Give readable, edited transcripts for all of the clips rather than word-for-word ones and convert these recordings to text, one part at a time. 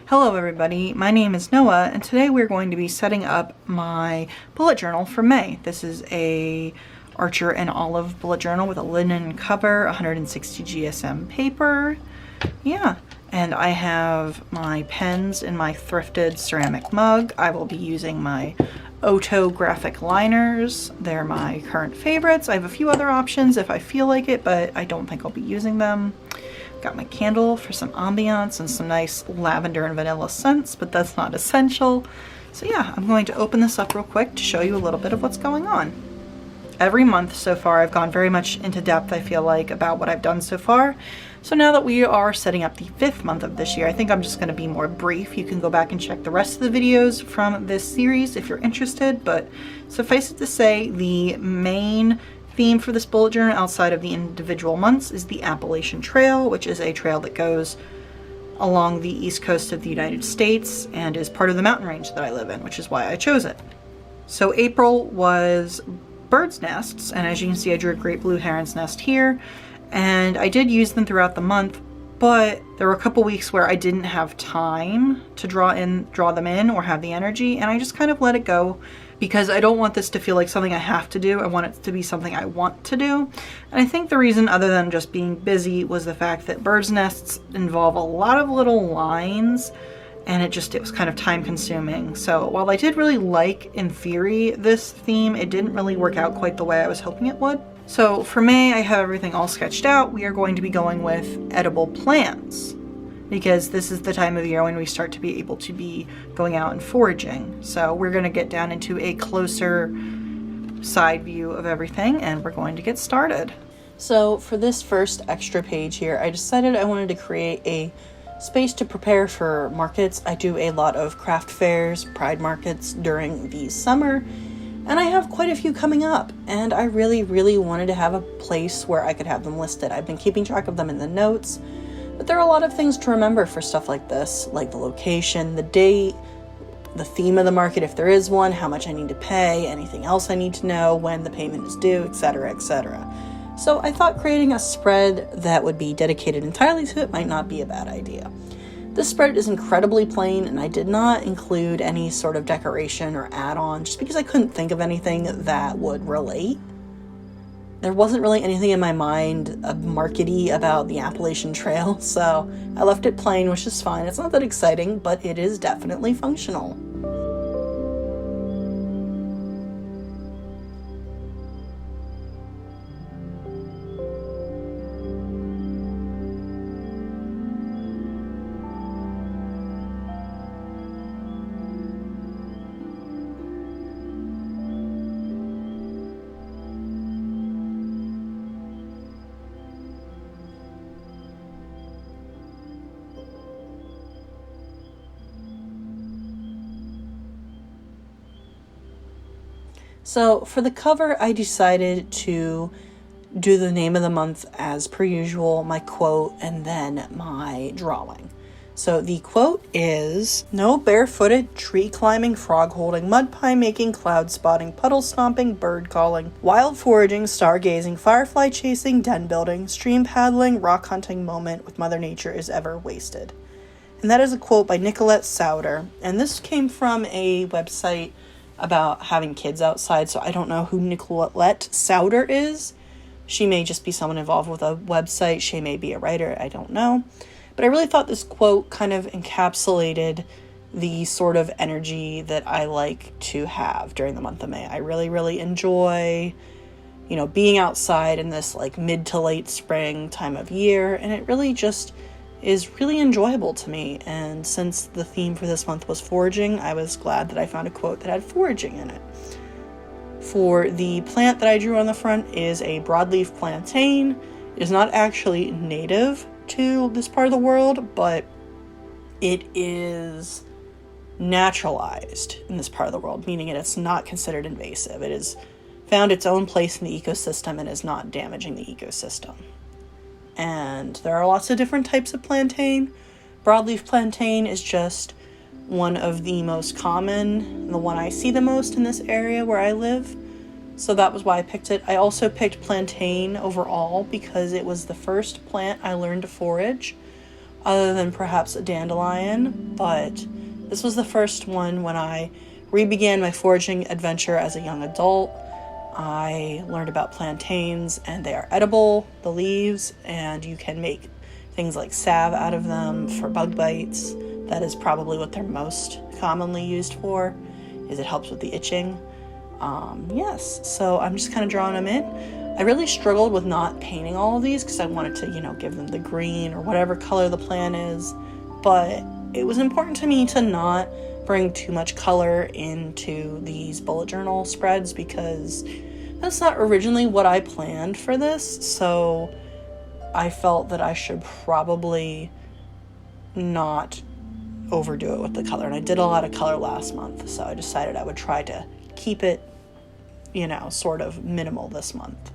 Hello everybody, my name is Noah and today we're going to be setting up my bullet journal for May. This is a Archer and Olive bullet journal with a linen cover, 160 GSM paper. Yeah, and I have my pens in my thrifted ceramic mug. I will be using my Oto graphic liners. They're my current favorites. I have a few other options if I feel like it, but I don't think I'll be using them. Got my candle for some ambiance and some nice lavender and vanilla scents, but that's not essential. So yeah, I'm going to open this up real quick to show you a little bit of what's going on. Every month so far, I've gone very much into depth, I feel like, about what I've done so far. So now that we are setting up the 5th month of this year, I think I'm just going to be more brief. You can go back and check the rest of the videos from this series if you're interested, but suffice it to say, the main theme for this bullet journal outside of the individual months is the Appalachian Trail, which is a trail that goes along the east coast of the United States and is part of the mountain range that I live in, which is why I chose it. So April was birds' nests, and as you can see, I drew a great blue heron's nest here, and I did use them throughout the month, but there were a couple weeks where I didn't have time to draw them in or have the energy, and I just kind of let it go because I don't want this to feel like something I have to do. I want it to be something I want to do. And I think the reason, other than just being busy, was the fact that birds' nests involve a lot of little lines, and it was kind of time consuming. So while I did really like, in theory, this theme, it didn't really work out quite the way I was hoping it would. So for May, I have everything all sketched out. We are going to be going with edible plants, because this is the time of year when we start to be able to be going out and foraging. So we're going to get down into a closer side view of everything, and we're going to get started. So for this first extra page here, I decided I wanted to create a space to prepare for markets. I do a lot of craft fairs, pride markets during the summer, and I have quite a few coming up, and I really, really wanted to have a place where I could have them listed. I've been keeping track of them in the notes, but there are a lot of things to remember for stuff like this, like the location, the date, the theme of the market if there is one, how much I need to pay, anything else I need to know, when the payment is due, etc., etc. So I thought creating a spread that would be dedicated entirely to it might not be a bad idea. This spread is incredibly plain, and I did not include any sort of decoration or add-on just because I couldn't think of anything that would relate. There wasn't really anything in my mind markety about the Appalachian Trail, so I left it plain, which is fine. It's not that exciting, but it is definitely functional. So for the cover, I decided to do the name of the month as per usual, my quote, and then my drawing. So the quote is, "No barefooted, tree climbing, frog holding, mud pie making, cloud spotting, puddle stomping, bird calling, wild foraging, stargazing, firefly chasing, den building, stream paddling, rock hunting moment with Mother Nature is ever wasted." And that is a quote by Nicolette Souter. And this came from a website about having kids outside, so I don't know who Nicolette Souter is. She may just be someone involved with a website. She may be a writer. I don't know. But I really thought this quote kind of encapsulated the sort of energy that I like to have during the month of May. I really, really enjoy, being outside in this like mid to late spring time of year, and it really just is really enjoyable to me. And since the theme for this month was foraging, I was glad that I found a quote that had foraging in it. For the plant that I drew on the front is a broadleaf plantain. It is not actually native to this part of the world, but it is naturalized in this part of the world, meaning it's not considered invasive. It has found its own place in the ecosystem and is not damaging the ecosystem. And there are lots of different types of plantain. Broadleaf plantain is just one of the most common, the one I see the most in this area where I live. So that was why I picked it. I also picked plantain overall because it was the first plant I learned to forage. other than perhaps a dandelion, but this was the first one when I re-began my foraging adventure as a young adult. I learned about plantains, and they are edible, the leaves, and you can make things like salve out of them for bug bites. That is probably what they're most commonly used for, is it helps with the itching. Yes, so I'm just kind of drawing them in. I really struggled with not painting all of these because I wanted to, give them the green or whatever color the plant is, but it was important to me to not bring too much color into these bullet journal spreads because that's not originally what I planned for this, so I felt that I should probably not overdo it with the color. And I did a lot of color last month, so I decided I would try to keep it, sort of minimal this month.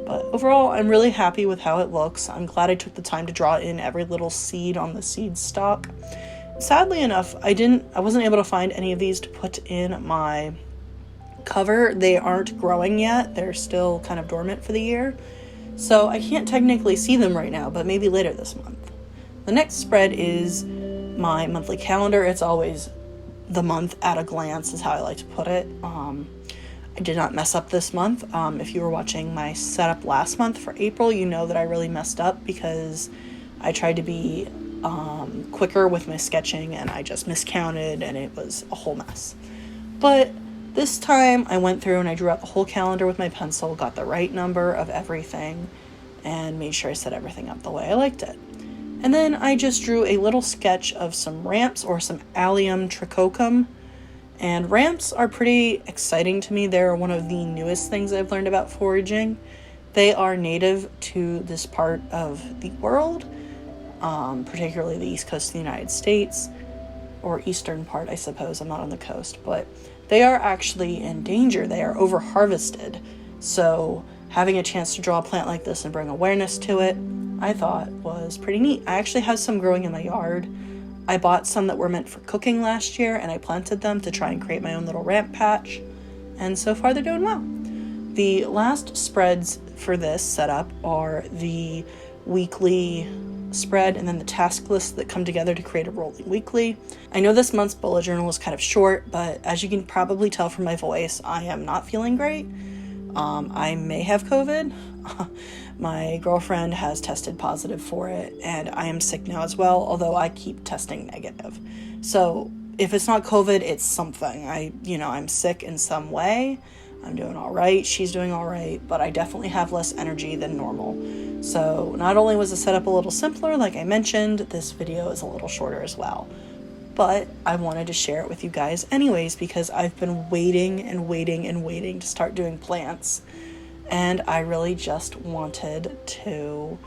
But overall, I'm really happy with how it looks. I'm glad I took the time to draw in every little seed on the seed stalk. Sadly enough, I wasn't able to find any of these to put in my cover. They aren't growing yet. They're still kind of dormant for the year. So I can't technically see them right now, but maybe later this month. The next spread is my monthly calendar. It's always the month at a glance is how I like to put it. I did not mess up this month. If you were watching my setup last month for April, you know that I really messed up because I tried to be quicker with my sketching and I just miscounted and it was a whole mess. But this time I went through and I drew out the whole calendar with my pencil, got the right number of everything, and made sure I set everything up the way I liked it. And then I just drew a little sketch of some ramps or some Allium trichocum. And ramps are pretty exciting to me. They're one of the newest things I've learned about foraging. They are native to this part of the world, particularly the east coast of the United States, or eastern part, I suppose. I'm not on the coast, but they are actually in danger. They are over-harvested. So having a chance to draw a plant like this and bring awareness to it, I thought was pretty neat. I actually have some growing in my yard. I bought some that were meant for cooking last year, and I planted them to try and create my own little ramp patch, and so far they're doing well. The last spreads for this setup are the weekly spread and then the task lists that come together to create a rolling weekly. I know this month's bullet journal is kind of short, but as you can probably tell from my voice, I am not feeling great. I may have COVID. My girlfriend has tested positive for it, and I am sick now as well, although I keep testing negative. So if it's not COVID, it's something. I'm sick in some way. I'm doing all right. She's doing all right, but I definitely have less energy than normal. So not only was the setup a little simpler, like I mentioned, this video is a little shorter as well. But I wanted to share it with you guys anyways, because I've been waiting and waiting and waiting to start doing plants. And I really just wanted to,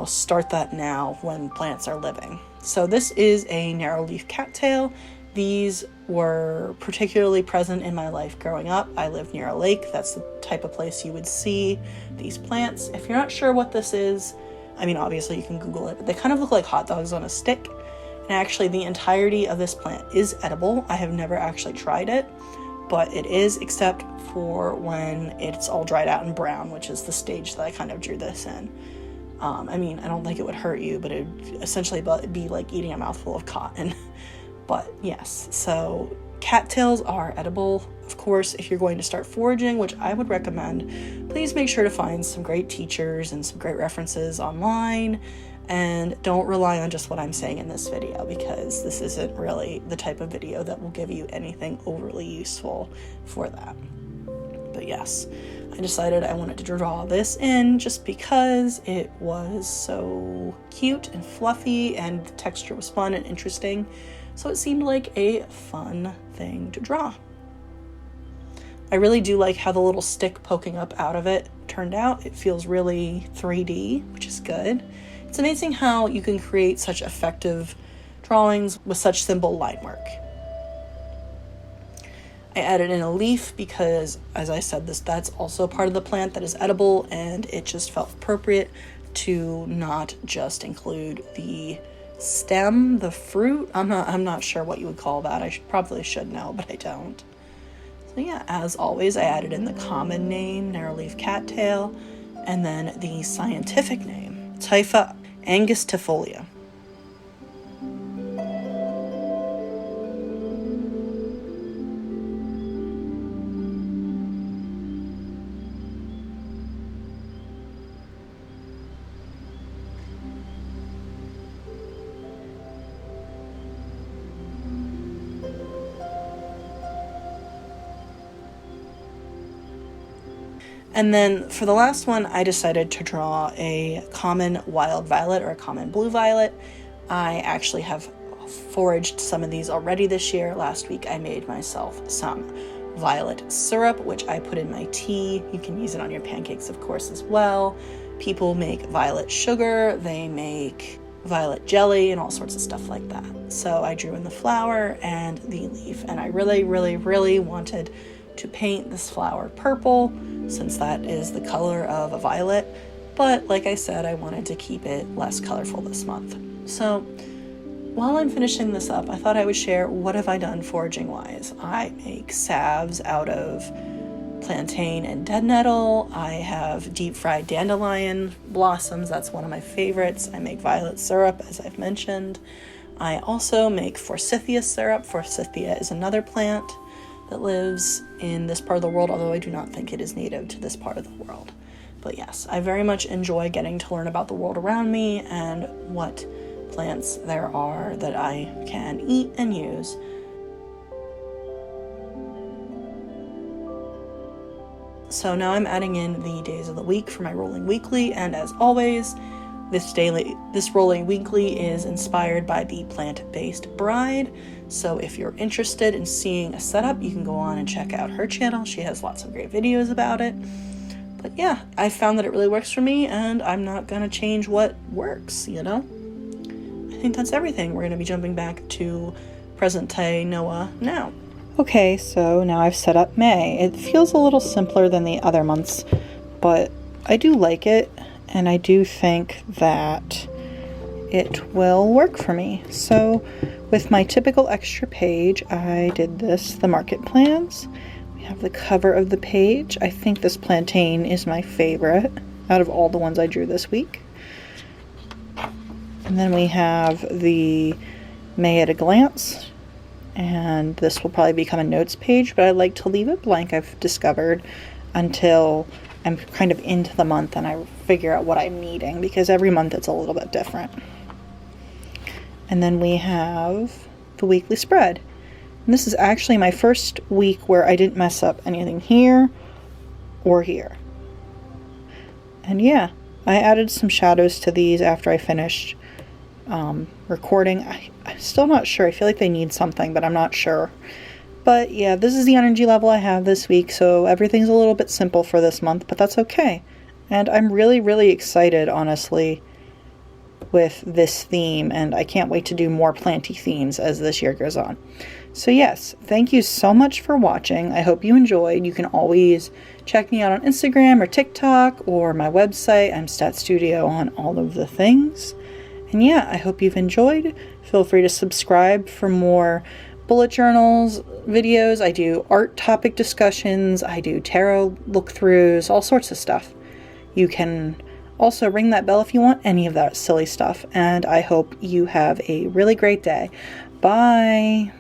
start that now when plants are living. So this is a narrow-leaf cattail. These were particularly present in my life growing up. I lived near a lake. That's the type of place you would see these plants. If you're not sure what this is, obviously you can Google it, but they kind of look like hot dogs on a stick. And actually the entirety of this plant is edible. I have never actually tried it, but it is, except for when it's all dried out and brown, which is the stage that I kind of drew this in. I don't think it would hurt you, but it would essentially be like eating a mouthful of cotton. But yes, so cattails are edible. Of course, if you're going to start foraging, which I would recommend, please make sure to find some great teachers and some great references online. And don't rely on just what I'm saying in this video, because this isn't really the type of video that will give you anything overly useful for that. But yes, I decided I wanted to draw this in just because it was so cute and fluffy and the texture was fun and interesting. So it seemed like a fun thing to draw. I really do like how the little stick poking up out of it turned out. It feels really 3D, which is good. It's amazing how you can create such effective drawings with such simple line work. I added in a leaf because, as I said, that's also part of the plant that is edible, and it just felt appropriate to not just include the stem, the fruit. I'm not sure what you would call that. I probably should know, but I don't. So yeah, as always, I added in the common name, narrowleaf cattail, and then the scientific name, Typha Angustifolia. And then for the last one, I decided to draw a common wild violet or a common blue violet. I actually have foraged some of these already this year. Last week I made myself some violet syrup, which I put in my tea. You can use it on your pancakes, of course, as well. People make violet sugar, they make violet jelly, and all sorts of stuff like that. So I drew in the flower and the leaf, and I really, really, really wanted to paint this flower purple, since that is the color of a violet, but like I said, I wanted to keep it less colorful this month. So while I'm finishing this up, I thought I would share what have I done foraging wise. I make salves out of plantain and dead nettle. I have deep fried dandelion blossoms, that's one of my favorites. I make violet syrup, as I've mentioned. I also make forsythia syrup. Forsythia is another plant that lives in this part of the world, although I do not think it is native to this part of the world. But yes, I very much enjoy getting to learn about the world around me and what plants there are that I can eat and use. So now I'm adding in the days of the week for my rolling weekly, and as always, this rolling weekly is inspired by the plant-based bride. So if you're interested in seeing a setup, you can go on and check out her channel. She has lots of great videos about it. But yeah, I found that it really works for me, and I'm not gonna change what works, you know? I think that's everything. We're gonna be jumping back to present day Noah now. Okay, so now I've set up May. It feels a little simpler than the other months, but I do like it, and I do think that it will work for me. So with my typical extra page, I did the market plans. We have the cover of the page. I think this plantain is my favorite out of all the ones I drew this week. And then we have the May at a glance. And this will probably become a notes page, but I like to leave it blank, I've discovered, until I'm kind of into the month and I figure out what I'm needing, because every month it's a little bit different. And then we have the weekly spread. And this is actually my first week where I didn't mess up anything here or here. And yeah, I added some shadows to these after I finished recording. I'm still not sure. I feel like they need something, but I'm not sure. But yeah, this is the energy level I have this week, so everything's a little bit simple for this month, but that's okay. And I'm really, really excited, honestly, with this theme, and I can't wait to do more planty themes as this year goes on. So yes, thank you so much for watching. I hope you enjoyed. You can always check me out on Instagram or TikTok or my website. I'm Stat Studio on all of the things. And yeah, I hope you've enjoyed. Feel free to subscribe for more bullet journals videos. I do art topic discussions. I do tarot look-throughs, all sorts of stuff. You can also ring that bell if you want any of that silly stuff. And I hope you have a really great day. Bye.